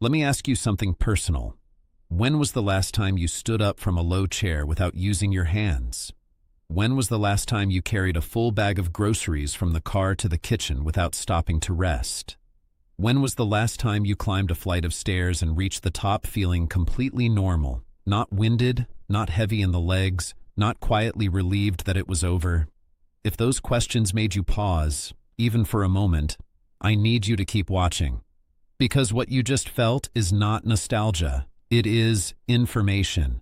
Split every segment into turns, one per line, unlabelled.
Let me ask you something personal. When was the last time you stood up from a low chair without using your hands? When was the last time you carried a full bag of groceries from the car to the kitchen without stopping to rest? When was the last time you climbed a flight of stairs and reached the top feeling completely normal, not winded, not heavy in the legs, not quietly relieved that it was over? If those questions made you pause, even for a moment, I need you to keep watching. Because what you just felt is not nostalgia, it is information.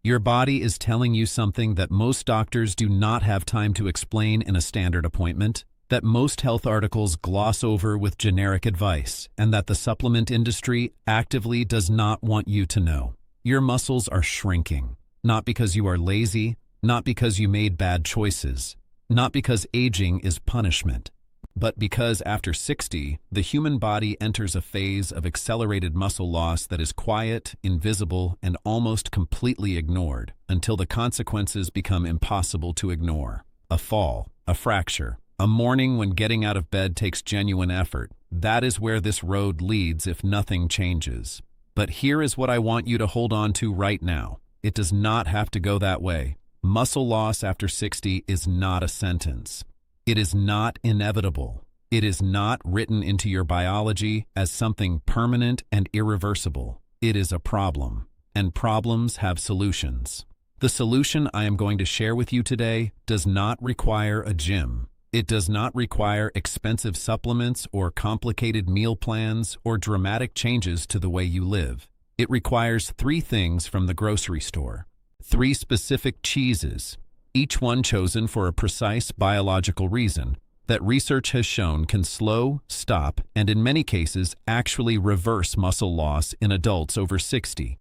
Your body is telling you something that most doctors do not have time to explain in a standard appointment, that most health articles gloss over with generic advice, and that the supplement industry actively does not want you to know. Your muscles are shrinking, not because you are lazy, not because you made bad choices, not because aging is punishment, but because after 60, the human body enters a phase of accelerated muscle loss that is quiet, invisible, and almost completely ignored until the consequences become impossible to ignore. A fall, a fracture, a morning when getting out of bed takes genuine effort. That is where this road leads if nothing changes. But here is what I want you to hold on to right now. It does not have to go that way. Muscle loss after 60 is not a sentence. It is not inevitable. It is not written into your biology as something permanent and irreversible. It is a problem, and problems have solutions. The solution I am going to share with you today does not require a gym. It does not require expensive supplements or complicated meal plans or dramatic changes to the way you live. It requires 3 things from the grocery store. 3 specific cheeses, each one chosen for a precise biological reason that research has shown can slow, stop, and in many cases actually reverse muscle loss in adults over 60.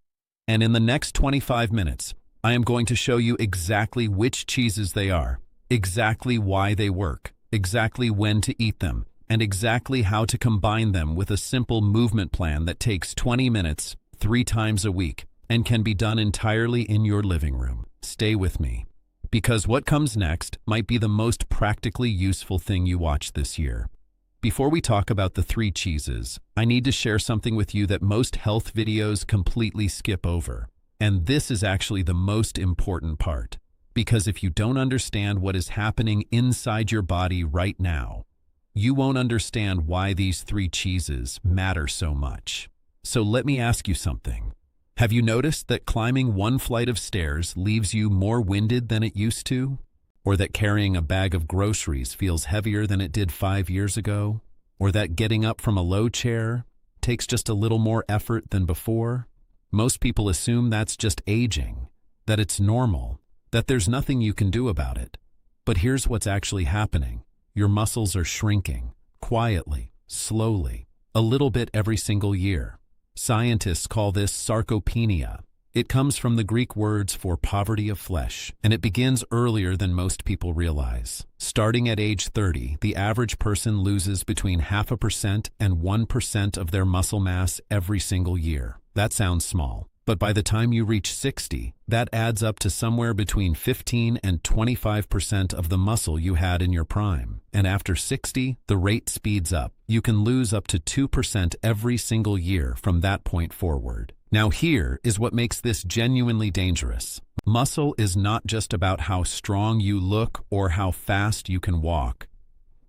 And in the next 25 minutes, I am going to show you exactly which cheeses they are, exactly why they work, exactly when to eat them, and exactly how to combine them with a simple movement plan that takes 20 minutes, 3 times a week, and can be done entirely in your living room. Stay with me, because what comes next might be the most practically useful thing you watch this year. Before we talk about the 3 cheeses, I need to share something with you that most health videos completely skip over. And this is actually the most important part, because if you don't understand what is happening inside your body right now, you won't understand why these 3 cheeses matter so much. So let me ask you something. Have you noticed that climbing 1 flight of stairs leaves you more winded than it used to? Or that carrying a bag of groceries feels heavier than it did 5 years ago? Or that getting up from a low chair takes just a little more effort than before? Most people assume that's just aging, that it's normal, that there's nothing you can do about it. But here's what's actually happening. Your muscles are shrinking, quietly, slowly, a little bit every single year. Scientists call this sarcopenia. It comes from the Greek words for poverty of flesh, and it begins earlier than most people realize. Starting at age 30, the average person loses between 0.5% and 1% of their muscle mass every single year. That sounds small, but by the time you reach 60, that adds up to somewhere between 15 and 25% of the muscle you had in your prime. And after 60, the rate speeds up. You can lose up to 2% every single year from that point forward. Now here is what makes this genuinely dangerous. Muscle is not just about how strong you look or how fast you can walk.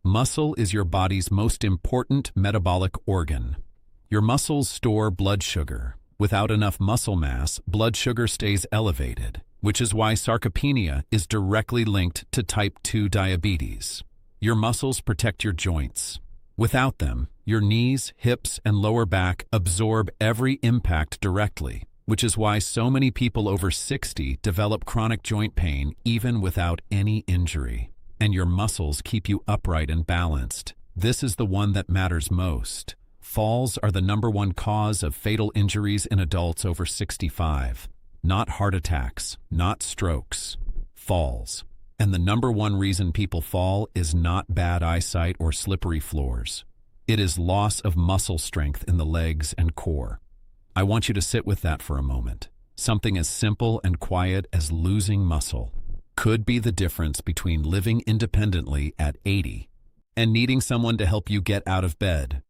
Muscle is your body's most important metabolic organ. Your muscles store blood sugar. Without enough muscle mass, blood sugar stays elevated, which is why sarcopenia is directly linked to type 2 diabetes. Your muscles protect your joints. Without them, your knees, hips, and lower back absorb every impact directly, which is why so many people over 60 develop chronic joint pain even without any injury. And your muscles keep you upright and balanced. This is the one that matters most. Falls are the #1 cause of fatal injuries in adults over 65. Not heart attacks, not strokes. Falls. And the #1 reason people fall is not bad eyesight or slippery floors. It is loss of muscle strength in the legs and core. I want you to sit with that for a moment. Something as simple and quiet as losing muscle could be the difference between living independently at 80 and needing someone to help you get out of bed.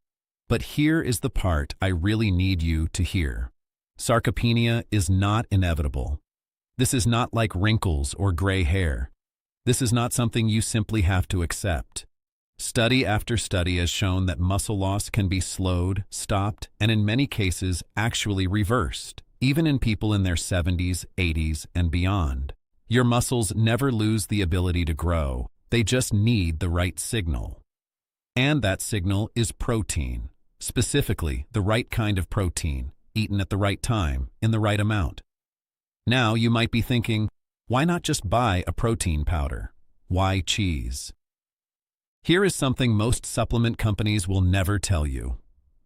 But here is the part I really need you to hear. Sarcopenia is not inevitable. This is not like wrinkles or gray hair. This is not something you simply have to accept. Study after study has shown that muscle loss can be slowed, stopped, and in many cases actually reversed, even in people in their 70s, 80s, and beyond. Your muscles never lose the ability to grow. They just need the right signal. And that signal is protein. Specifically, the right kind of protein, eaten at the right time, in the right amount. Now you might be thinking, why not just buy a protein powder? Why cheese? Here is something most supplement companies will never tell you.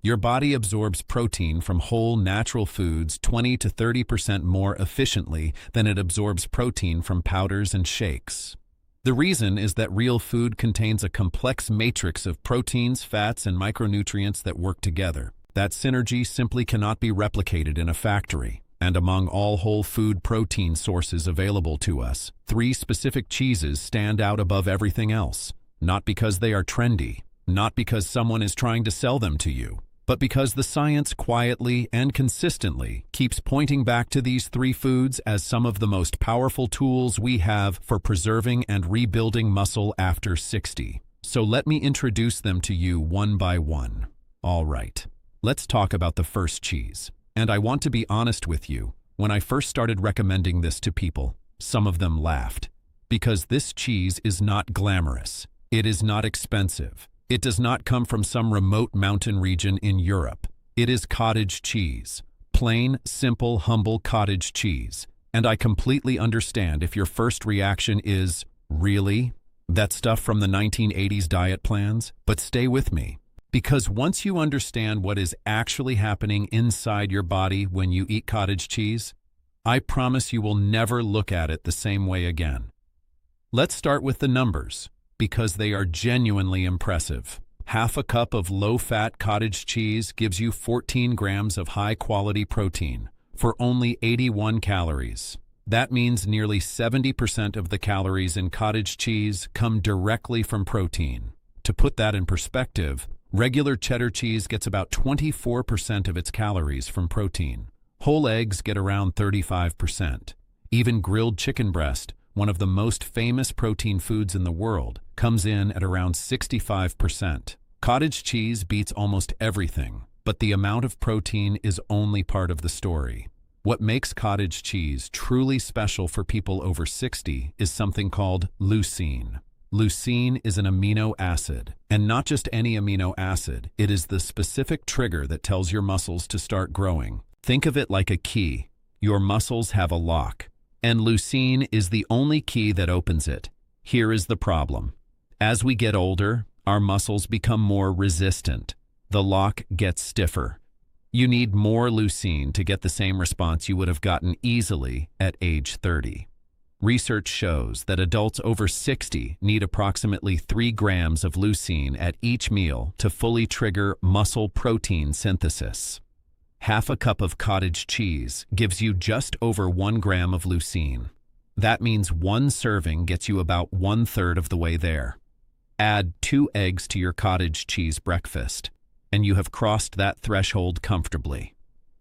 Your body absorbs protein from whole natural foods 20 to 30% more efficiently than it absorbs protein from powders and shakes. The reason is that real food contains a complex matrix of proteins, fats, and micronutrients that work together. That synergy simply cannot be replicated in a factory. And among all whole food protein sources available to us, 3 specific cheeses stand out above everything else. Not because they are trendy, not because someone is trying to sell them to you, but because the science quietly and consistently keeps pointing back to these 3 foods as some of the most powerful tools we have for preserving and rebuilding muscle after 60. So let me introduce them to you one by one. All right, let's talk about the first cheese. And I want to be honest with you, when I first started recommending this to people, some of them laughed. Because this cheese is not glamorous. It is not expensive. It does not come from some remote mountain region in Europe. It is cottage cheese. Plain, simple, humble cottage cheese. And I completely understand if your first reaction is, really? That stuff from the 1980s diet plans? But stay with me. Because once you understand what is actually happening inside your body when you eat cottage cheese, I promise you will never look at it the same way again. Let's start with the numbers, because they are genuinely impressive. Half a cup of low-fat cottage cheese gives you 14 grams of high-quality protein for only 81 calories. That means nearly 70% of the calories in cottage cheese come directly from protein. To put that in perspective, regular cheddar cheese gets about 24% of its calories from protein. Whole eggs get around 35%. Even grilled chicken breast, one of the most famous protein foods in the world, comes in at around 65%. Cottage cheese beats almost everything, but the amount of protein is only part of the story. What makes cottage cheese truly special for people over 60 is something called leucine. Leucine is an amino acid, and not just any amino acid. It is the specific trigger that tells your muscles to start growing. Think of it like a key. Your muscles have a lock, and leucine is the only key that opens it. Here is the problem. As we get older, our muscles become more resistant. The lock gets stiffer. You need more leucine to get the same response you would have gotten easily at age 30. Research shows that adults over 60 need approximately 3 grams of leucine at each meal to fully trigger muscle protein synthesis. Half a cup of cottage cheese gives you just over 1 gram of leucine. That means 1 serving gets you about 1/3 of the way there. Add 2 eggs to your cottage cheese breakfast, and you have crossed that threshold comfortably.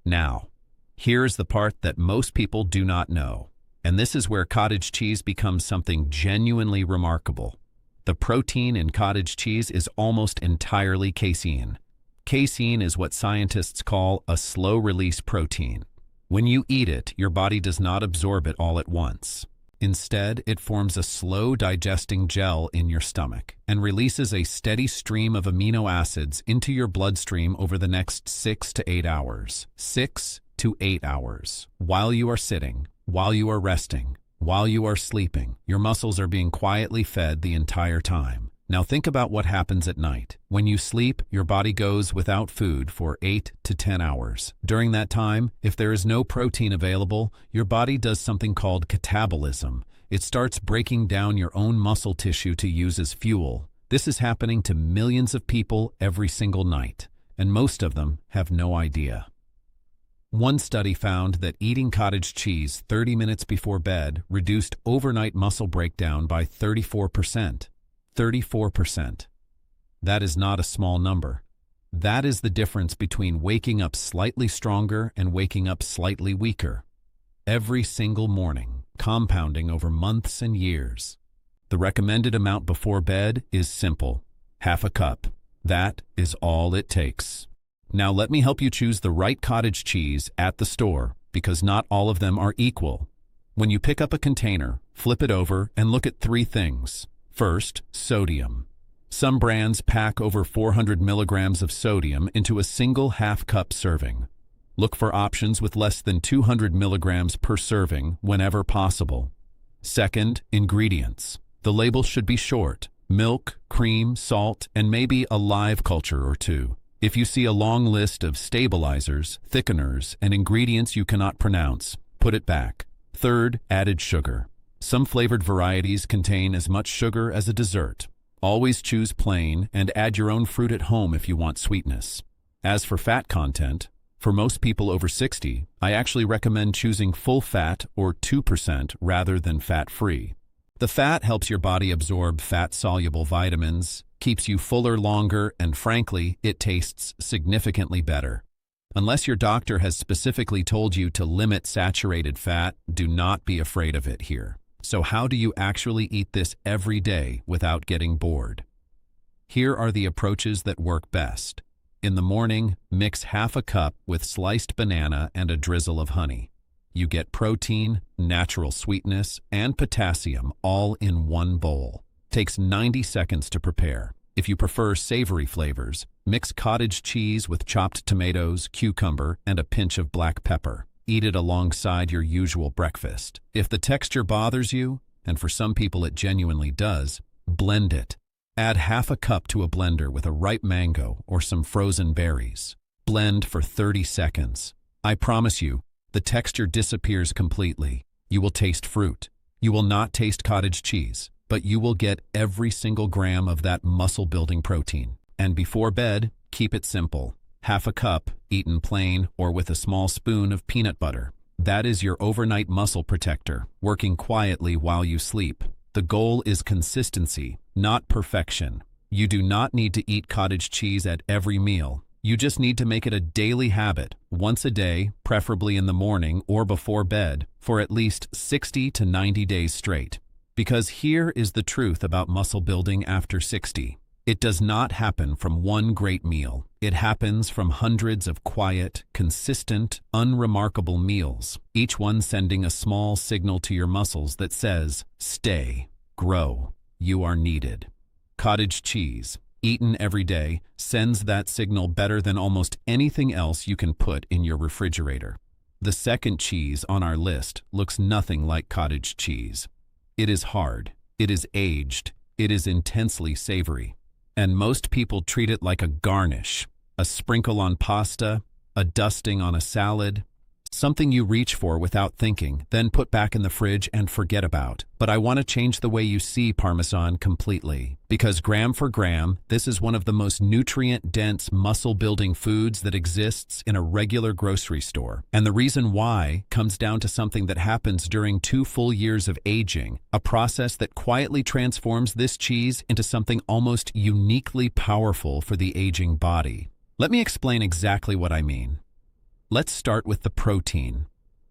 Now, here's the part that most people do not know. And this is where cottage cheese becomes something genuinely remarkable. The protein in cottage cheese is almost entirely casein. Casein is what scientists call a slow-release protein. When you eat it, your body does not absorb it all at once. Instead, it forms a slow-digesting gel in your stomach and releases a steady stream of amino acids into your bloodstream over the next 6 to 8 hours. 6 to 8 hours. While you are sitting, while you are resting, while you are sleeping, your muscles are being quietly fed the entire time. Now think about what happens at night. When you sleep, your body goes without food for 8 to 10 hours. During that time, if there is no protein available, your body does something called catabolism. It starts breaking down your own muscle tissue to use as fuel. This is happening to millions of people every single night, and most of them have no idea. One study found that eating cottage cheese 30 minutes before bed reduced overnight muscle breakdown by 34%. 34%. That is not a small number. That is the difference between waking up slightly stronger and waking up slightly weaker. Every single morning, compounding over months and years. The recommended amount before bed is simple: half a cup. That is all it takes. Now let me help you choose the right cottage cheese at the store, because not all of them are equal. When you pick up a container, flip it over and look at three things. First, sodium. Some brands pack over 400 milligrams of sodium into a single half-cup serving. Look for options with less than 200 milligrams per serving whenever possible. Second, ingredients. The label should be short: milk, cream, salt, and maybe a live culture or two. If you see a long list of stabilizers, thickeners, and ingredients you cannot pronounce, put it back. Third, added sugar. Some flavored varieties contain as much sugar as a dessert. Always choose plain and add your own fruit at home if you want sweetness. As for fat content, for most people over 60, I actually recommend choosing full fat or 2% rather than fat-free. The fat helps your body absorb fat-soluble vitamins, keeps you fuller longer, and frankly, it tastes significantly better. Unless your doctor has specifically told you to limit saturated fat, do not be afraid of it here. So how do you actually eat this every day without getting bored? Here are the approaches that work best. In the morning, mix half a cup with sliced banana and a drizzle of honey. You get protein, natural sweetness, and potassium all in one bowl. Takes 90 seconds to prepare. If you prefer savory flavors, mix cottage cheese with chopped tomatoes, cucumber, and a pinch of black pepper. Eat it alongside your usual breakfast. If the texture bothers you, and for some people it genuinely does, blend it. Add half a cup to a blender with a ripe mango or some frozen berries. Blend for 30 seconds. I promise you, the texture disappears completely. You will taste fruit. You will not taste cottage cheese, but you will get every single gram of that muscle-building protein. And before bed, keep it simple. Half a cup, eaten plain or with a small spoon of peanut butter. That is your overnight muscle protector, working quietly while you sleep. The goal is consistency, not perfection. You do not need to eat cottage cheese at every meal. You just need to make it a daily habit, once a day, preferably in the morning or before bed, for at least 60 to 90 days straight. Because here is the truth about muscle building after 60. It does not happen from one great meal. It happens from hundreds of quiet, consistent, unremarkable meals, each one sending a small signal to your muscles that says, stay, grow, you are needed. Cottage cheese, eaten every day, sends that signal better than almost anything else you can put in your refrigerator. The second cheese on our list looks nothing like cottage cheese. It is hard, it is aged, it is intensely savory. And most people treat it like a garnish, a sprinkle on pasta, a dusting on a salad, something you reach for without thinking, then put back in the fridge and forget about. But I want to change the way you see Parmesan completely, because gram for gram, this is one of the most nutrient-dense, muscle-building foods that exists in a regular grocery store. And the reason why comes down to something that happens during 2 full years of aging, a process that quietly transforms this cheese into something almost uniquely powerful for the aging body. Let me explain exactly what I mean. Let's start with the protein.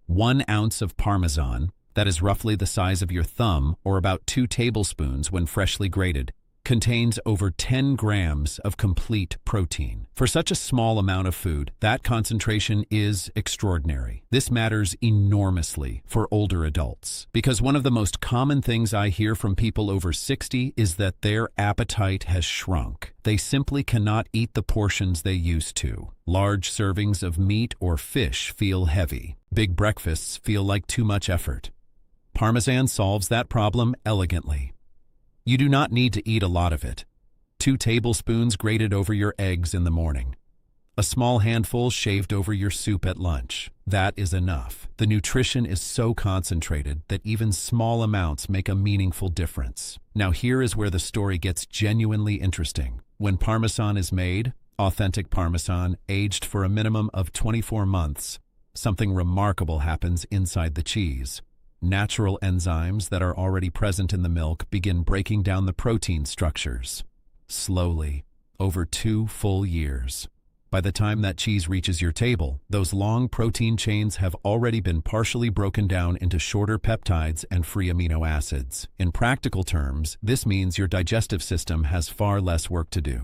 1 ounce of Parmesan, that is roughly the size of your thumb or about 2 tablespoons when freshly grated, contains over 10 grams of complete protein. For such a small amount of food, that concentration is extraordinary. This matters enormously for older adults, because one of the most common things I hear from people over 60 is that their appetite has shrunk. They simply cannot eat the portions they used to. Large servings of meat or fish feel heavy. Big breakfasts feel like too much effort. Parmesan solves that problem elegantly. You do not need to eat a lot of it. 2 tablespoons grated over your eggs in the morning. A small handful shaved over your soup at lunch. That is enough. The nutrition is so concentrated that even small amounts make a meaningful difference. Now here is where the story gets genuinely interesting. When Parmesan is made, authentic Parmesan, aged for a minimum of 24 months, something remarkable happens inside the cheese. Natural enzymes that are already present in the milk begin breaking down the protein structures. Slowly, over 2 full years. By the time that cheese reaches your table, those long protein chains have already been partially broken down into shorter peptides and free amino acids. In practical terms, this means your digestive system has far less work to do.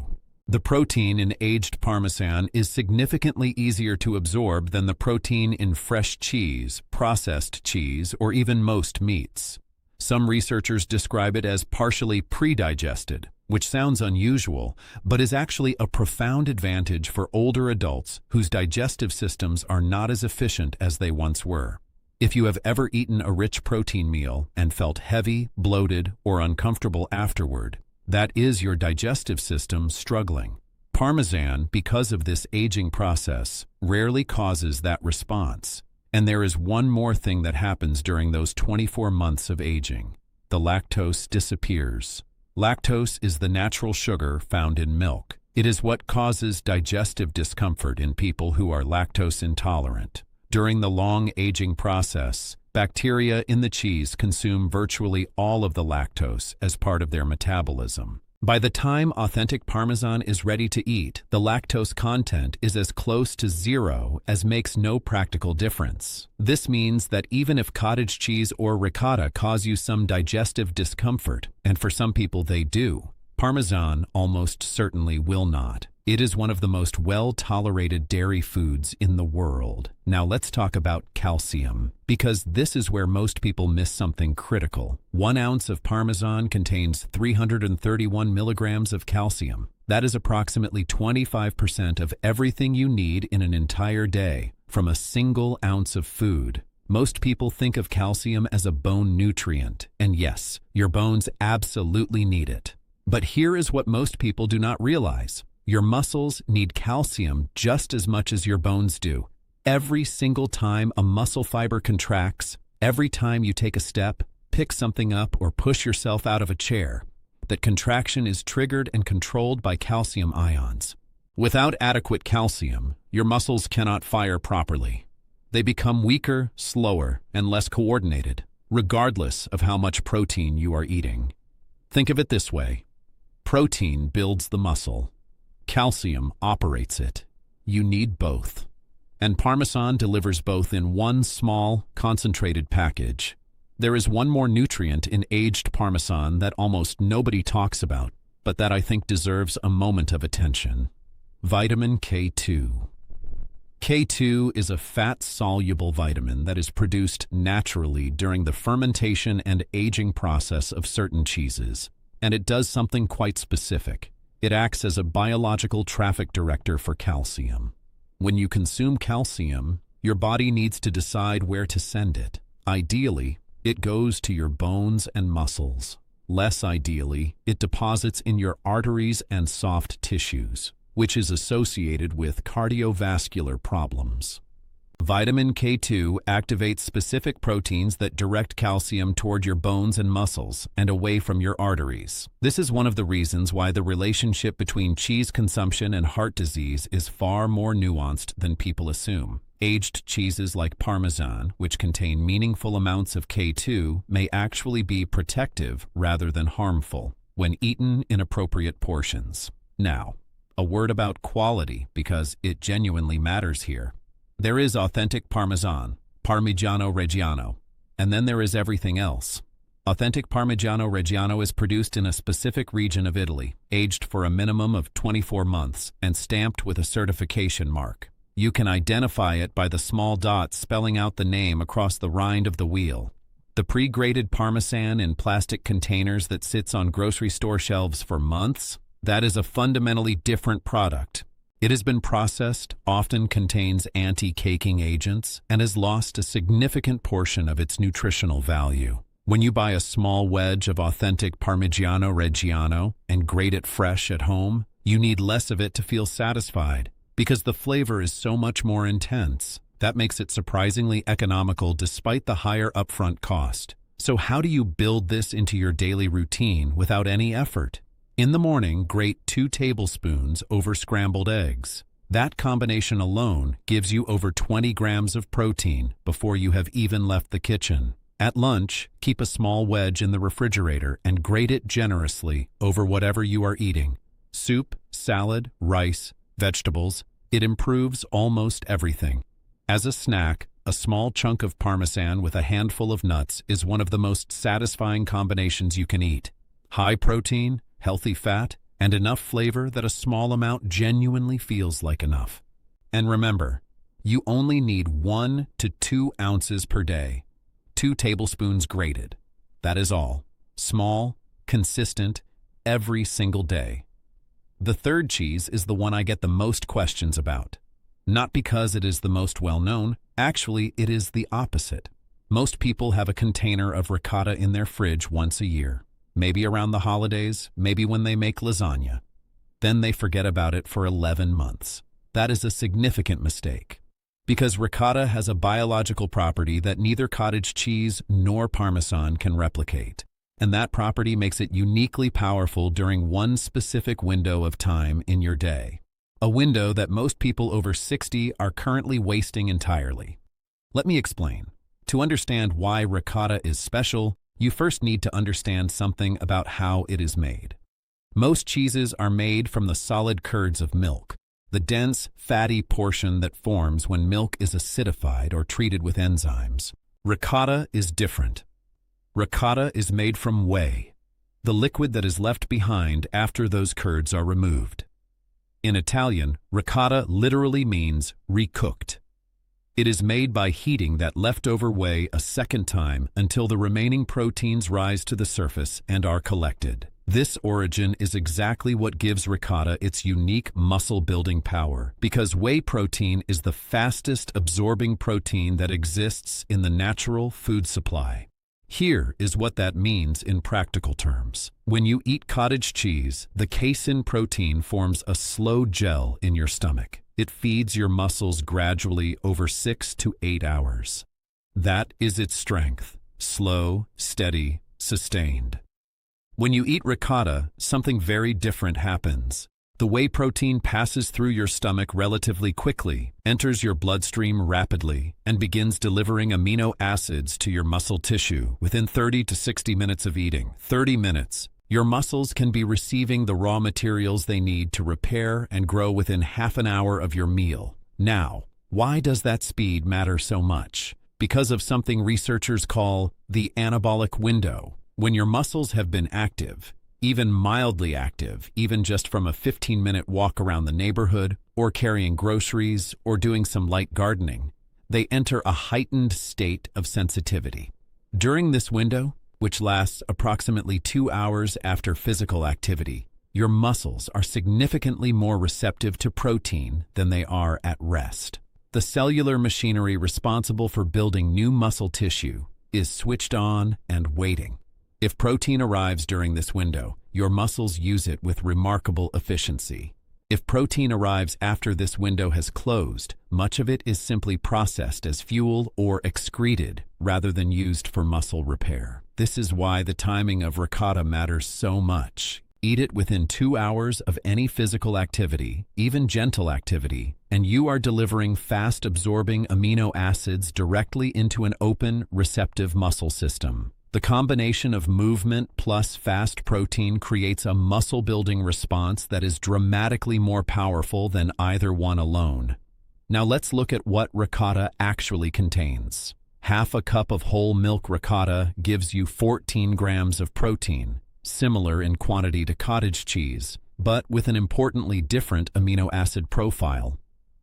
The protein in aged Parmesan is significantly easier to absorb than the protein in fresh cheese, processed cheese, or even most meats. Some researchers describe it as partially pre-digested, which sounds unusual, but is actually a profound advantage for older adults whose digestive systems are not as efficient as they once were. If you have ever eaten a rich protein meal and felt heavy, bloated, or uncomfortable afterward, that is your digestive system struggling. Parmesan, because of this aging process, rarely causes that response. And there is one more thing that happens during those 24 months of aging. The lactose disappears. Lactose is the natural sugar found in milk. It is what causes digestive discomfort in people who are lactose intolerant. During the long aging process, bacteria in the cheese consume virtually all of the lactose as part of their metabolism. By the time authentic Parmesan is ready to eat, the lactose content is as close to zero as makes no practical difference. This means that even if cottage cheese or ricotta cause you some digestive discomfort, and for some people they do, Parmesan almost certainly will not. It is one of the most well-tolerated dairy foods in the world. Now let's talk about calcium, because this is where most people miss something critical. 1 ounce of Parmesan contains 331 milligrams of calcium. That is approximately 25% of everything you need in an entire day from a single ounce of food. Most people think of calcium as a bone nutrient, and yes, your bones absolutely need it. But here is what most people do not realize. Your muscles need calcium just as much as your bones do. Every single time a muscle fiber contracts, every time you take a step, pick something up, or push yourself out of a chair, that contraction is triggered and controlled by calcium ions. Without adequate calcium, your muscles cannot fire properly. They become weaker, slower, and less coordinated, regardless of how much protein you are eating. Think of it this way. Protein builds the muscle. Calcium operates it. You need both. And Parmesan delivers both in one small, concentrated package. There is one more nutrient in aged Parmesan that almost nobody talks about, but that I think deserves a moment of attention. Vitamin K2. K2 is a fat-soluble vitamin that is produced naturally during the fermentation and aging process of certain cheeses, and it does something quite specific. It acts as a biological traffic director for calcium. When you consume calcium, your body needs to decide where to send it. Ideally, it goes to your bones and muscles. Less ideally, it deposits in your arteries and soft tissues, which is associated with cardiovascular problems. Vitamin K2 activates specific proteins that direct calcium toward your bones and muscles and away from your arteries. This is one of the reasons why the relationship between cheese consumption and heart disease is far more nuanced than people assume. Aged cheeses like Parmesan, which contain meaningful amounts of K2, may actually be protective rather than harmful when eaten in appropriate portions. Now, a word about quality, because it genuinely matters here. There is authentic Parmesan, Parmigiano Reggiano, and then there is everything else. Authentic Parmigiano Reggiano is produced in a specific region of Italy, aged for a minimum of 24 months, and stamped with a certification mark. You can identify it by the small dots spelling out the name across the rind of the wheel. The pre-grated Parmesan in plastic containers that sits on grocery store shelves for months, that is a fundamentally different product. It has been processed, often contains anti-caking agents, and has lost a significant portion of its nutritional value. When you buy a small wedge of authentic Parmigiano Reggiano and grate it fresh at home, you need less of it to feel satisfied, because the flavor is so much more intense. That makes it surprisingly economical despite the higher upfront cost. So how do you build this into your daily routine without any effort? In the morning, grate 2 tablespoons over scrambled eggs. That combination alone gives you over 20 grams of protein before you have even left the kitchen. At lunch, keep a small wedge in the refrigerator and grate it generously over whatever you are eating. Soup, salad, rice, vegetables, it improves almost everything. As a snack, a small chunk of Parmesan with a handful of nuts is one of the most satisfying combinations you can eat. High protein, healthy fat, and enough flavor that a small amount genuinely feels like enough. And remember, you only need 1 to 2 ounces per day. 2 tablespoons grated. That is all. Small, consistent, every single day. The third cheese is the one I get the most questions about. Not because it is the most well-known, actually it is the opposite. Most people have a container of ricotta in their fridge once a year, maybe around the holidays, maybe when they make lasagna. Then they forget about it for 11 months. That is a significant mistake, because ricotta has a biological property that neither cottage cheese nor Parmesan can replicate. And that property makes it uniquely powerful during one specific window of time in your day. A window that most people over 60 are currently wasting entirely. Let me explain. To understand why ricotta is special, you first need to understand something about how it is made. Most cheeses are made from the solid curds of milk, the dense, fatty portion that forms when milk is acidified or treated with enzymes. Ricotta is different. Ricotta is made from whey, the liquid that is left behind after those curds are removed. In Italian, ricotta literally means recooked. It is made by heating that leftover whey a second time until the remaining proteins rise to the surface and are collected. This origin is exactly what gives ricotta its unique muscle-building power, because whey protein is the fastest absorbing protein that exists in the natural food supply. Here is what that means in practical terms. When you eat cottage cheese, the casein protein forms a slow gel in your stomach. It feeds your muscles gradually over 6 to 8 hours. That is its strength. Slow, steady, sustained. When you eat ricotta, something very different happens. The whey protein passes through your stomach relatively quickly, enters your bloodstream rapidly, and begins delivering amino acids to your muscle tissue within 30 to 60 minutes of eating. 30 minutes. Your muscles can be receiving the raw materials they need to repair and grow within half an hour of your meal. Now, why does that speed matter so much? Because of something researchers call the anabolic window. When your muscles have been active, even mildly active, even just from a 15-minute walk around the neighborhood, or carrying groceries, or doing some light gardening, they enter a heightened state of sensitivity. During this window, which lasts approximately 2 hours after physical activity, your muscles are significantly more receptive to protein than they are at rest. The cellular machinery responsible for building new muscle tissue is switched on and waiting. If protein arrives during this window, your muscles use it with remarkable efficiency. If protein arrives after this window has closed, much of it is simply processed as fuel or excreted rather than used for muscle repair. This is why the timing of ricotta matters so much. Eat it within 2 hours of any physical activity, even gentle activity, and you are delivering fast-absorbing amino acids directly into an open, receptive muscle system. The combination of movement plus fast protein creates a muscle-building response that is dramatically more powerful than either one alone. Now let's look at what ricotta actually contains. Half a cup of whole milk ricotta gives you 14 grams of protein, similar in quantity to cottage cheese, but with an importantly different amino acid profile.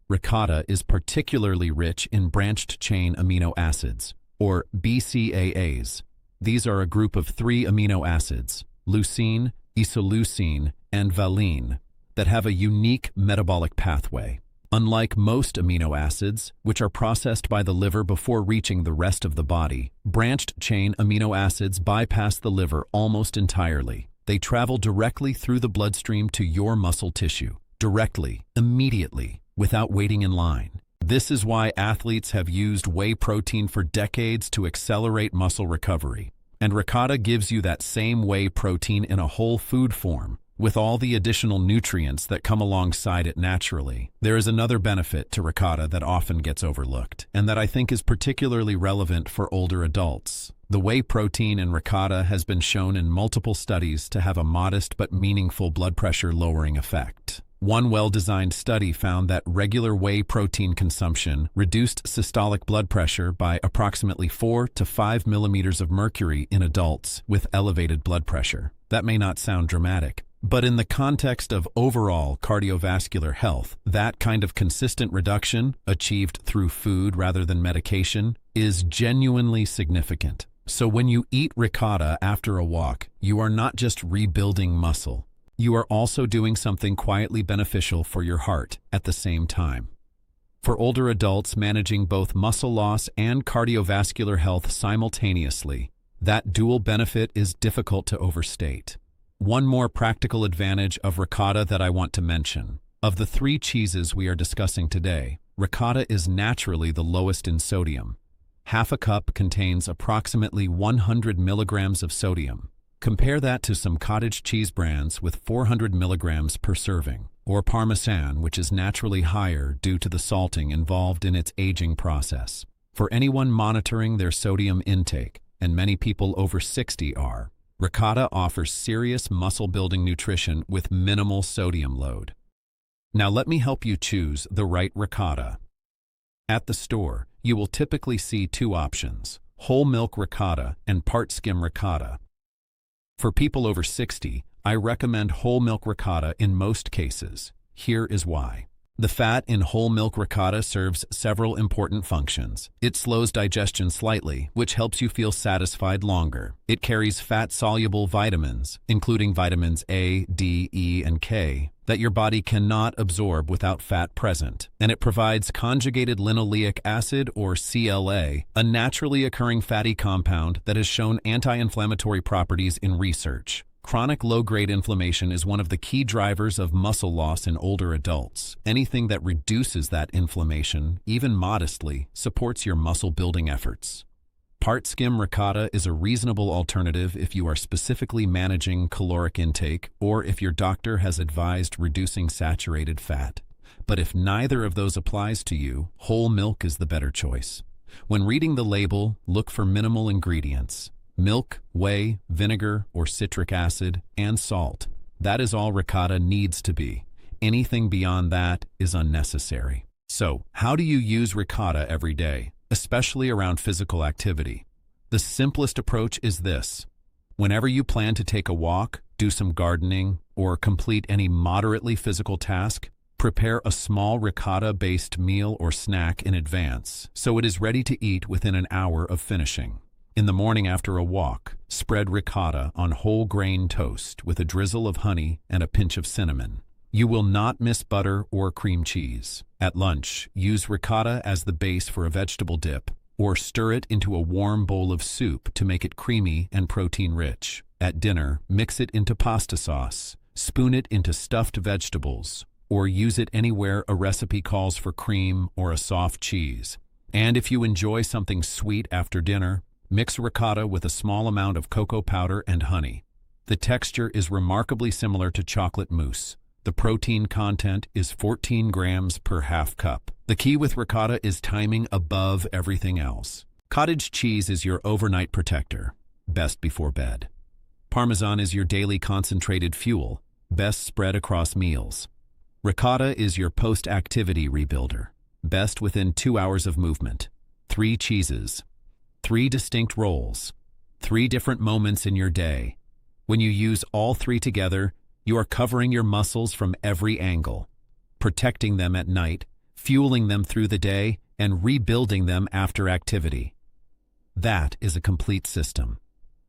Ricotta is particularly rich in branched-chain amino acids, or BCAAs. These are a group of 3 amino acids, leucine, isoleucine, and valine, that have a unique metabolic pathway. Unlike most amino acids, which are processed by the liver before reaching the rest of the body, branched-chain amino acids bypass the liver almost entirely. They travel directly through the bloodstream to your muscle tissue, directly, immediately, without waiting in line. This is why athletes have used whey protein for decades to accelerate muscle recovery. And ricotta gives you that same whey protein in a whole food form, with all the additional nutrients that come alongside it naturally. There is another benefit to ricotta that often gets overlooked, and that I think is particularly relevant for older adults. The whey protein in ricotta has been shown in multiple studies to have a modest but meaningful blood pressure lowering effect. One well-designed study found that regular whey protein consumption reduced systolic blood pressure by approximately 4 to 5 millimeters of mercury in adults with elevated blood pressure. That may not sound dramatic, but in the context of overall cardiovascular health, that kind of consistent reduction, achieved through food rather than medication, is genuinely significant. So when you eat ricotta after a walk, you are not just rebuilding muscle. You are also doing something quietly beneficial for your heart at the same time. For older adults managing both muscle loss and cardiovascular health simultaneously, that dual benefit is difficult to overstate. One more practical advantage of ricotta that I want to mention. Of the 3 cheeses we are discussing today, ricotta is naturally the lowest in sodium. Half a cup contains approximately 100 milligrams of sodium. Compare that to some cottage cheese brands with 400 milligrams per serving, or Parmesan, which is naturally higher due to the salting involved in its aging process. For anyone monitoring their sodium intake, and many people over 60 are, ricotta offers serious muscle-building nutrition with minimal sodium load. Now let me help you choose the right ricotta. At the store, you will typically see 2 options, whole milk ricotta and part skim ricotta. For people over 60, I recommend whole milk ricotta in most cases. Here is why. The fat in whole milk ricotta serves several important functions. It slows digestion slightly, which helps you feel satisfied longer. It carries fat-soluble vitamins, including vitamins A, D, E, and K, that your body cannot absorb without fat present. And it provides conjugated linoleic acid, or CLA, a naturally occurring fatty compound that has shown anti-inflammatory properties in research. Chronic low-grade inflammation is one of the key drivers of muscle loss in older adults. Anything that reduces that inflammation, even modestly, supports your muscle-building efforts. Part skim ricotta is a reasonable alternative if you are specifically managing caloric intake or if your doctor has advised reducing saturated fat. But if neither of those applies to you, whole milk is the better choice. When reading the label, look for minimal ingredients. Milk, whey, vinegar, or citric acid, and salt. That is all ricotta needs to be. Anything beyond that is unnecessary. So, how do you use ricotta every day, especially around physical activity? The simplest approach is this. Whenever you plan to take a walk, do some gardening, or complete any moderately physical task, prepare a small ricotta-based meal or snack in advance so it is ready to eat within an hour of finishing. In the morning after a walk, spread ricotta on whole grain toast with a drizzle of honey and a pinch of cinnamon. You will not miss butter or cream cheese. At lunch, use ricotta as the base for a vegetable dip, or stir it into a warm bowl of soup to make it creamy and protein-rich. At dinner, mix it into pasta sauce, spoon it into stuffed vegetables, or use it anywhere a recipe calls for cream or a soft cheese. And if you enjoy something sweet after dinner, mix ricotta with a small amount of cocoa powder and honey. The texture is remarkably similar to chocolate mousse. The protein content is 14 grams per half cup. The key with ricotta is timing above everything else. Cottage cheese is your overnight protector, best before bed. Parmesan is your daily concentrated fuel, best spread across meals. Ricotta is your post-activity rebuilder, best within 2 hours of movement. 3 cheeses. 3 distinct roles, 3 different moments in your day. When you use all 3 together, you are covering your muscles from every angle, protecting them at night, fueling them through the day, and rebuilding them after activity. That is a complete system.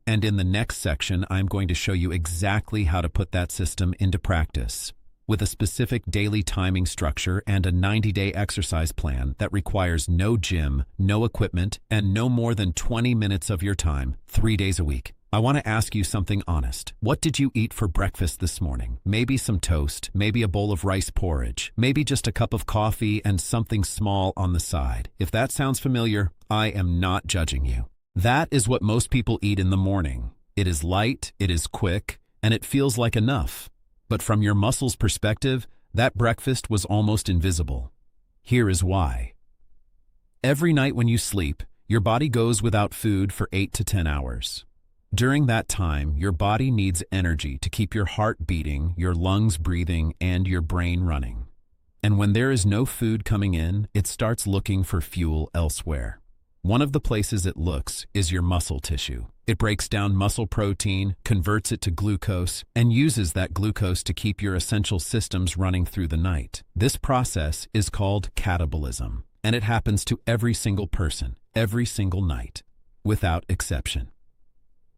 And in the next section, I'm going to show you exactly how to put that system into practice, with a specific daily timing structure and a 90-day exercise plan that requires no gym, no equipment, and no more than 20 minutes of your time, 3 days a week. I want to ask you something honest. What did you eat for breakfast this morning? Maybe some toast, maybe a bowl of rice porridge, maybe just a cup of coffee and something small on the side. If that sounds familiar, I am not judging you. That is what most people eat in the morning. It is light, it is quick, and it feels like enough. But from your muscles' perspective, that breakfast was almost invisible. Here is why. Every night when you sleep, Your body goes without food for 8 to 10 hours. During that time, your body needs energy to keep your heart beating, your lungs breathing, and your brain running. And when there is no food coming in, it starts looking for fuel elsewhere. One of the places it looks is your muscle tissue. It breaks down muscle protein, converts it to glucose, and uses that glucose to keep your essential systems running through the night. This process is called catabolism, and it happens to every single person, every single night, without exception.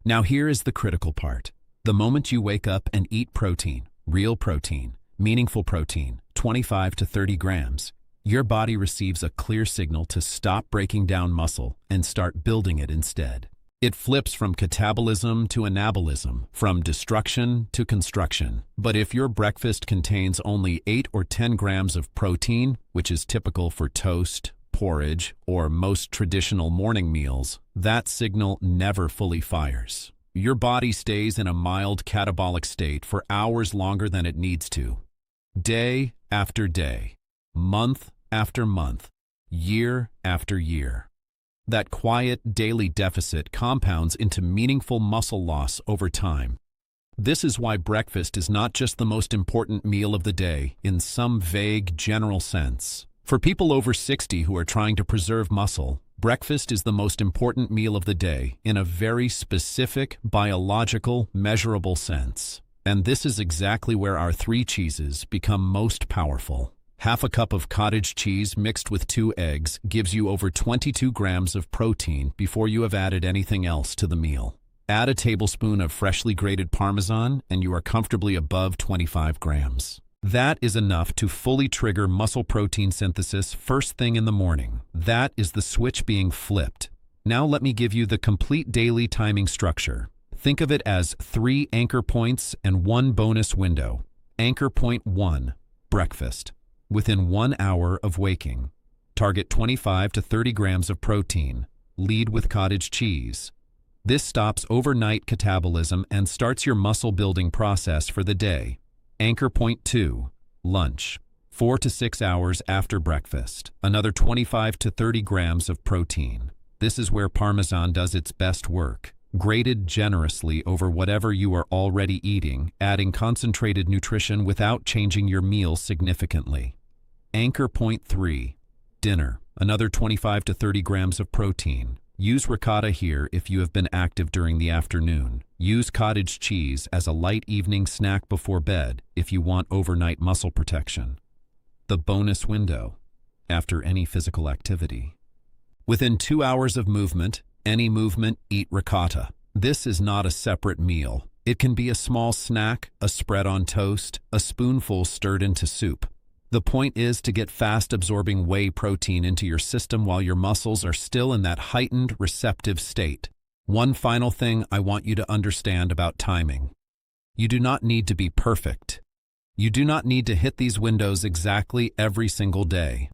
Now here is the critical part. The moment you wake up and eat protein, real protein, meaningful protein, 25 to 30 grams, your body receives a clear signal to stop breaking down muscle and start building it instead. It flips from catabolism to anabolism, from destruction to construction. But if your breakfast contains only 8 or 10 grams of protein, which is typical for toast, porridge, or most traditional morning meals, that signal never fully fires. Your body stays in a mild catabolic state for hours longer than it needs to. Day after day, month after month, year after year. That quiet daily deficit compounds into meaningful muscle loss over time. This is why breakfast is not just the most important meal of the day in some vague general sense. For people over 60 who are trying to preserve muscle, breakfast is the most important meal of the day in a very specific, biological, measurable sense. And this is exactly where our 3 cheeses become most powerful. Half a cup of cottage cheese mixed with 2 eggs gives you over 22 grams of protein before you have added anything else to the meal. Add a tablespoon of freshly grated Parmesan and you are comfortably above 25 grams. That is enough to fully trigger muscle protein synthesis first thing in the morning. That is the switch being flipped. Now let me give you the complete daily timing structure. Think of it as 3 anchor points and 1 bonus window. Anchor point 1, breakfast. Within 1 hour of waking, target 25 to 30 grams of protein. Lead with cottage cheese. This stops overnight catabolism and starts your muscle building process for the day. Anchor point 2, lunch. 4 to 6 hours after breakfast, another 25 to 30 grams of protein. This is where Parmesan does its best work. Grated generously over whatever you are already eating, adding concentrated nutrition without changing your meal significantly. Anchor point 3, dinner. Another 25 to 30 grams of protein. Use ricotta here if you have been active during the afternoon. Use cottage cheese as a light evening snack before bed if you want overnight muscle protection. The bonus window, after any physical activity. Within 2 hours of movement, any movement, eat ricotta. This is not a separate meal. It can be a small snack, a spread on toast, a spoonful stirred into soup. The point is to get fast-absorbing whey protein into your system while your muscles are still in that heightened, receptive state. One final thing I want you to understand about timing. You do not need to be perfect. You do not need to hit these windows exactly every single day.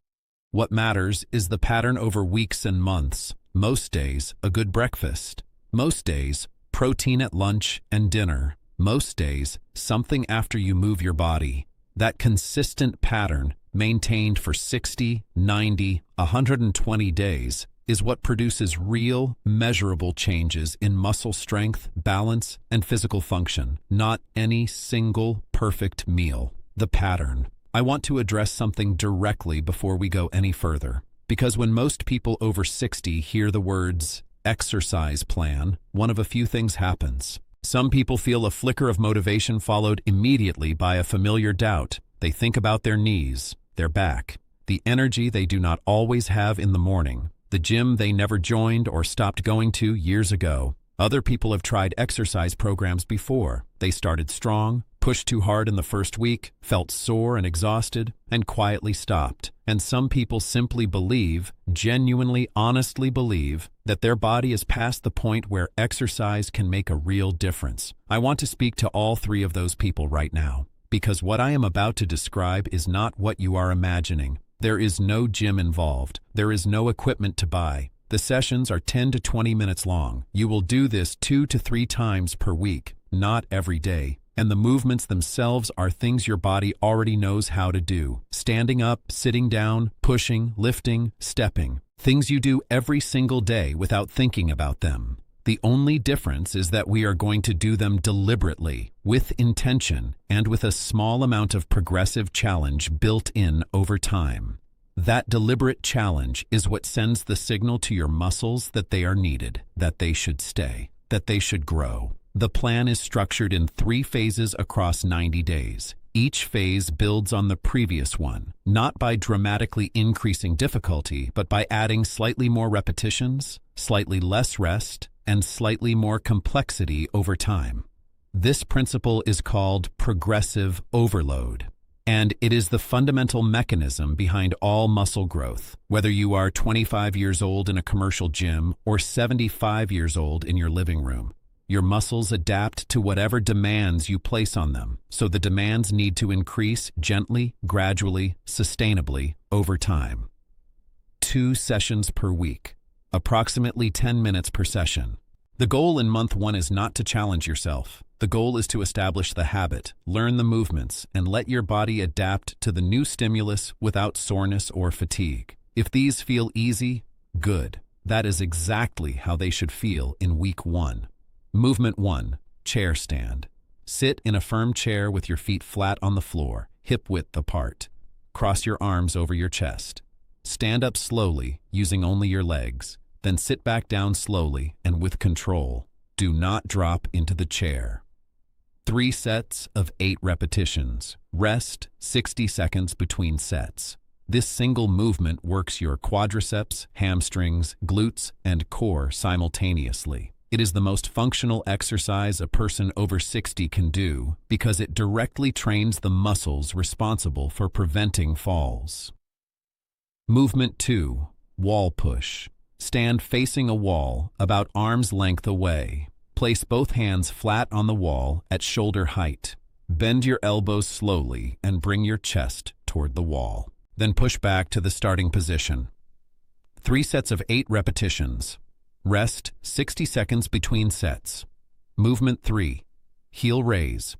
What matters is the pattern over weeks and months. Most days, a good breakfast. Most days, protein at lunch and dinner. Most days, something after you move your body. That consistent pattern, maintained for 60, 90, 120 days, is what produces real, measurable changes in muscle strength, balance, and physical function, not any single perfect meal. The pattern. I want to address something directly before we go any further, because when most people over 60 hear the words exercise plan, one of a few things happens. Some people feel a flicker of motivation followed immediately by a familiar doubt. They think about their knees, their back, the energy they do not always have in the morning, the gym they never joined or stopped going to years ago. Other people have tried exercise programs before. They started strong, pushed too hard in the first week, felt sore and exhausted, and quietly stopped. And some people simply believe, genuinely, honestly believe, that their body is past the point where exercise can make a real difference. I want to speak to all 3 of those people right now, because what I am about to describe is not what you are imagining. There is no gym involved. There is no equipment to buy. The sessions are 10 to 20 minutes long. You will do this 2 to 3 times per week, not every day. And the movements themselves are things your body already knows how to do. Standing up, sitting down, pushing, lifting, stepping. Things you do every single day without thinking about them. The only difference is that we are going to do them deliberately, with intention, and with a small amount of progressive challenge built in over time. That deliberate challenge is what sends the signal to your muscles that they are needed, that they should stay, that they should grow. The plan is structured in 3 phases across 90 days. Each phase builds on the previous one, not by dramatically increasing difficulty, but by adding slightly more repetitions, slightly less rest, and slightly more complexity over time. This principle is called progressive overload, and it is the fundamental mechanism behind all muscle growth, whether you are 25 years old in a commercial gym or 75 years old in your living room. Your muscles adapt to whatever demands you place on them, so the demands need to increase gently, gradually, sustainably over time. 2 sessions per week, approximately 10 minutes per session. The goal in month 1 is not to challenge yourself. The goal is to establish the habit, learn the movements, and let your body adapt to the new stimulus without soreness or fatigue. If these feel easy, good. That is exactly how they should feel in week 1. Movement 1, chair stand. Sit in a firm chair with your feet flat on the floor, hip width apart. Cross your arms over your chest. Stand up slowly, using only your legs. Then sit back down slowly and with control. Do not drop into the chair. 3 sets of 8 repetitions. Rest 60 seconds between sets. This single movement works your quadriceps, hamstrings, glutes, and core simultaneously. It is the most functional exercise a person over 60 can do because it directly trains the muscles responsible for preventing falls. Movement 2, wall push. Stand facing a wall about arm's length away. Place both hands flat on the wall at shoulder height. Bend your elbows slowly and bring your chest toward the wall. Then push back to the starting position. 3 sets of 8 repetitions. Rest 60 seconds between sets. Movement 3, heel raise.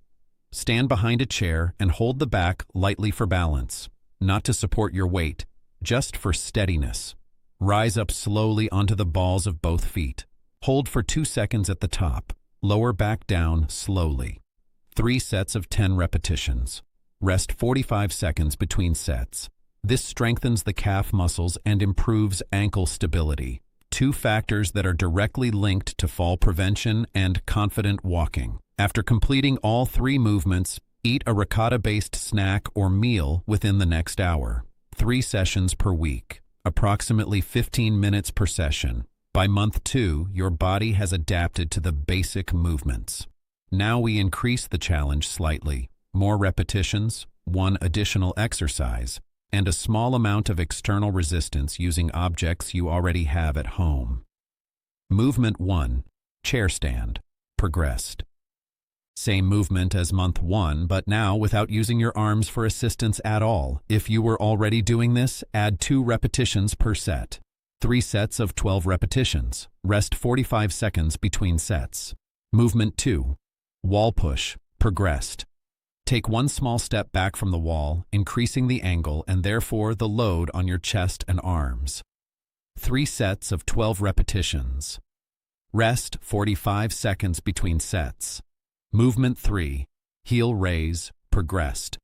Stand behind a chair and hold the back lightly for balance, not to support your weight, just for steadiness. Rise up slowly onto the balls of both feet. Hold for 2 seconds at the top. Lower back down slowly. 3 sets of 10 repetitions. Rest 45 seconds between sets. This strengthens the calf muscles and improves ankle stability. 2 factors that are directly linked to fall prevention and confident walking. After completing all 3 movements, eat a ricotta-based snack or meal within the next hour. 3 sessions per week, approximately 15 minutes per session. By month 2, your body has adapted to the basic movements. Now we increase the challenge slightly. More repetitions, 1 additional exercise, and a small amount of external resistance using objects you already have at home. Movement 1, chair stand, progressed. Same movement as month 1, but now without using your arms for assistance at all. If you were already doing this, add 2 repetitions per set. 3 sets of 12 repetitions. Rest 45 seconds between sets. Movement 2, wall push, progressed. Take 1 small step back from the wall, increasing the angle and therefore the load on your chest and arms. 3 sets of 12 repetitions. Rest 45 seconds between sets. Movement 3, heel raise, progressed.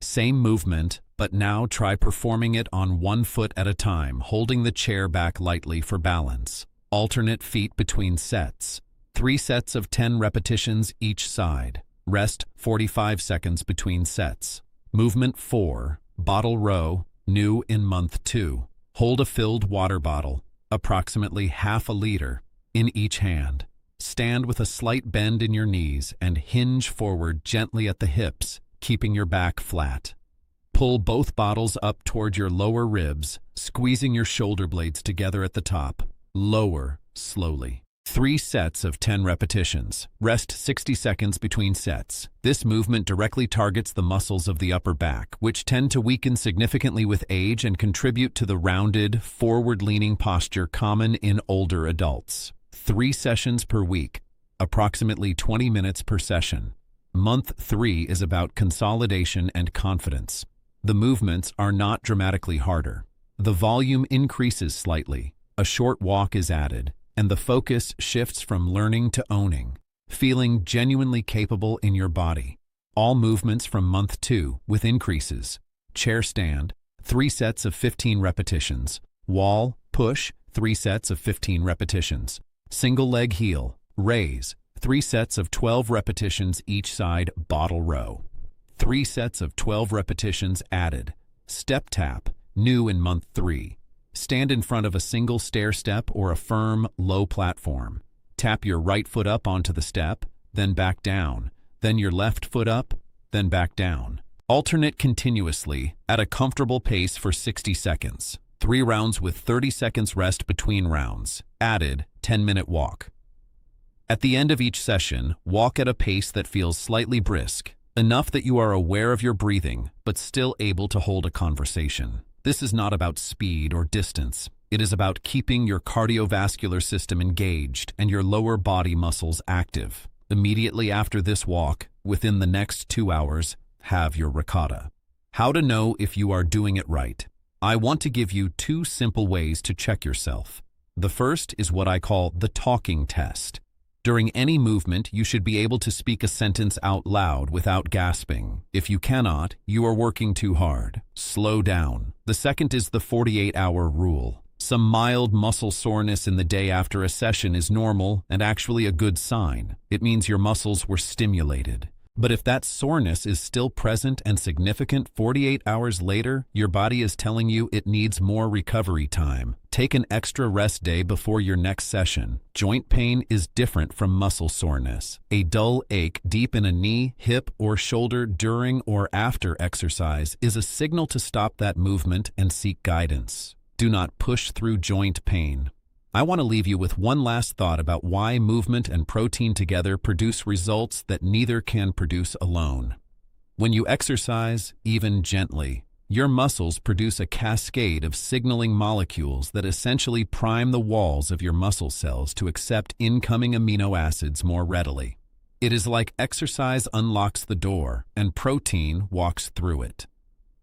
Same movement, but now try performing it on 1 foot at a time, holding the chair back lightly for balance. Alternate feet between sets. 3 sets of 10 repetitions each side. Rest 45 seconds between sets. Movement 4, bottle row, new in month 2. Hold a filled water bottle, approximately half a liter, in each hand. Stand with a slight bend in your knees and hinge forward gently at the hips, keeping your back flat. Pull both bottles up toward your lower ribs, squeezing your shoulder blades together at the top. Lower slowly. 3 sets of 10 repetitions. Rest 60 seconds between sets. This movement directly targets the muscles of the upper back, which tend to weaken significantly with age and contribute to the rounded, forward-leaning posture common in older adults. 3 sessions per week, approximately 20 minutes per session. Month 3 is about consolidation and confidence. The movements are not dramatically harder. The volume increases slightly, a short walk is added, and the focus shifts from learning to owning, feeling genuinely capable in your body. All movements from month 2 with increases. Chair stand, 3 sets of 15 repetitions. Wall, push, 3 sets of 15 repetitions. Single leg heel, raise, 3 sets of 12 repetitions each side, bottle row. 3 sets of 12 repetitions added. Step tap, new in month 3. Stand in front of a single stair step or a firm, low platform. Tap your right foot up onto the step, then back down, then your left foot up, then back down. Alternate continuously at a comfortable pace for 60 seconds. 3 rounds with 30 seconds rest between rounds. Added 10-minute walk. At the end of each session, walk at a pace that feels slightly brisk, enough that you are aware of your breathing, but still able to hold a conversation. This is not about speed or distance. It is about keeping your cardiovascular system engaged and your lower body muscles active. Immediately after this walk, within the next 2 hours, have your Ricotta. How to know if you are doing it right? I want to give you 2 simple ways to check yourself. The first is what I call the talking test. During any movement, you should be able to speak a sentence out loud without gasping. If you cannot, you are working too hard. Slow down. The second is the 48-hour rule. Some mild muscle soreness in the day after a session is normal and actually a good sign. It means your muscles were stimulated. But if that soreness is still present and significant 48 hours later, your body is telling you it needs more recovery time. Take an extra rest day before your next session. Joint pain is different from muscle soreness. A dull ache deep in a knee, hip, or shoulder during or after exercise is a signal to stop that movement and seek guidance. Do not push through joint pain. I want to leave you with one last thought about why movement and protein together produce results that neither can produce alone. When you exercise, even gently, your muscles produce a cascade of signaling molecules that essentially prime the walls of your muscle cells to accept incoming amino acids more readily. It is like exercise unlocks the door and protein walks through it.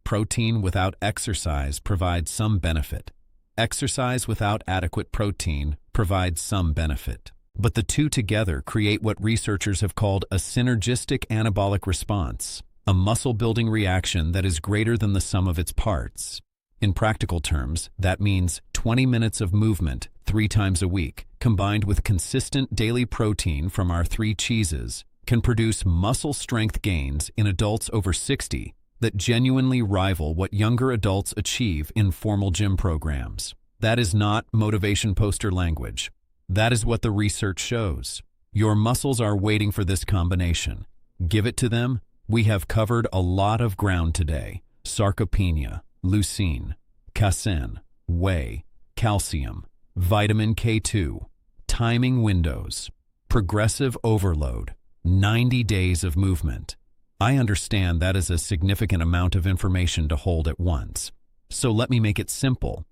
Protein without exercise provides some benefit. Exercise without adequate protein provides some benefit. But the two together create what researchers have called a synergistic anabolic response, a muscle-building reaction that is greater than the sum of its parts. In practical terms, that means 20 minutes of movement 3 times a week, combined with consistent daily protein from our 3 cheeses, can produce muscle strength gains in adults over 60 that genuinely rival what younger adults achieve in formal gym programs. That is not motivation poster language. That is what the research shows. Your muscles are waiting for this combination. Give it to them. We have covered a lot of ground today. Sarcopenia, leucine, casein, whey, calcium, vitamin K2, timing windows, progressive overload, 90 days of movement. I understand that is a significant amount of information to hold at once. So let me make it simple.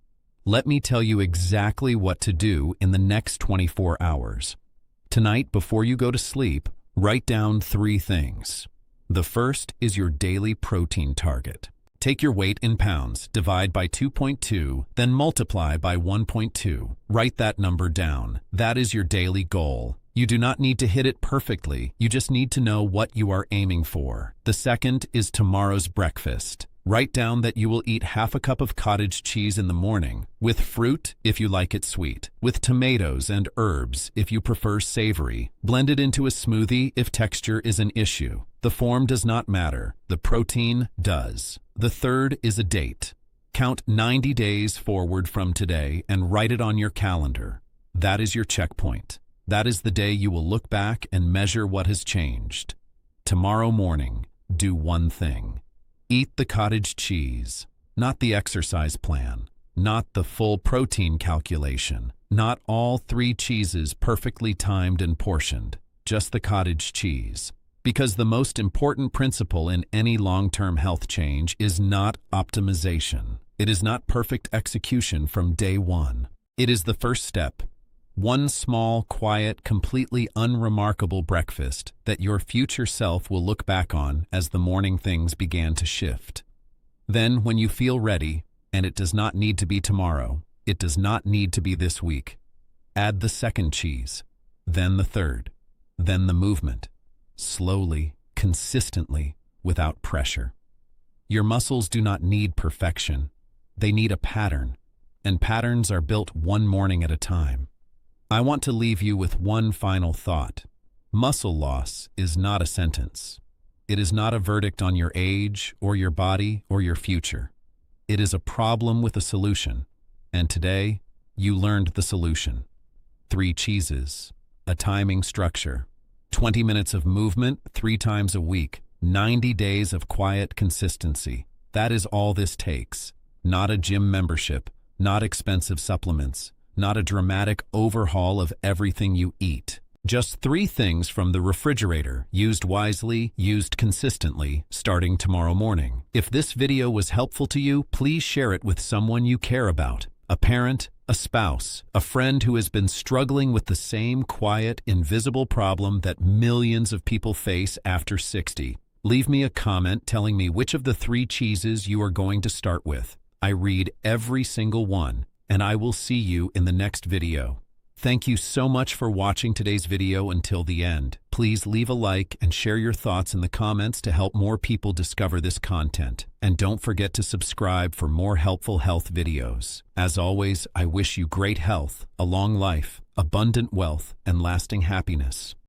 Let me tell you exactly what to do in the next 24 hours. Tonight, before you go to sleep, write down 3 things. The first is your daily protein target. Take your weight in pounds, divide by 2.2, then multiply by 1.2. Write that number down. That is your daily goal. You do not need to hit it perfectly. You just need to know what you are aiming for. The second is tomorrow's breakfast. Write down that you will eat half a cup of cottage cheese in the morning, with fruit if you like it sweet, with tomatoes and herbs if you prefer savory. Blend it into a smoothie if texture is an issue. The form does not matter. The protein does. The third is a date. Count 90 days forward from today and write it on your calendar. That is your checkpoint. That is the day you will look back and measure what has changed. Tomorrow morning, do one thing. Eat the cottage cheese, not the exercise plan, not the full protein calculation, not all 3 cheeses perfectly timed and portioned, just the cottage cheese. Because the most important principle in any long-term health change is not optimization. It is not perfect execution from day one. It is the first step. One small, quiet, completely unremarkable breakfast that your future self will look back on as the morning things began to shift. Then, when you feel ready, And it does not need to be tomorrow. It does not need to be this week. Add the second cheese, then the third, then the movement. Slowly, consistently, without pressure. Your muscles do not need perfection. They need a pattern, and patterns are built one morning at a time. I want to leave you with one final thought. Muscle loss is not a sentence. It is not a verdict on your age or your body or your future. It is a problem with a solution, and today you learned the solution. 3 cheeses, a timing structure, 20 minutes of movement 3 times a week, 90 days of quiet consistency. That is all this takes. Not a gym membership, not expensive supplements, not a dramatic overhaul of everything you eat. Just 3 things from the refrigerator, used wisely, used consistently, starting tomorrow morning. If this video was helpful to you, please share it with someone you care about. A parent, a spouse, a friend who has been struggling with the same quiet, invisible problem that millions of people face after 60. Leave me a comment telling me which of the 3 cheeses you are going to start with. I read every single one, and I will see you in the next video. Thank you so much for watching today's video until the end. Please leave a like and share your thoughts in the comments to help more people discover this content. And don't forget to subscribe for more helpful health videos. As always, I wish you great health, a long life, abundant wealth, and lasting happiness.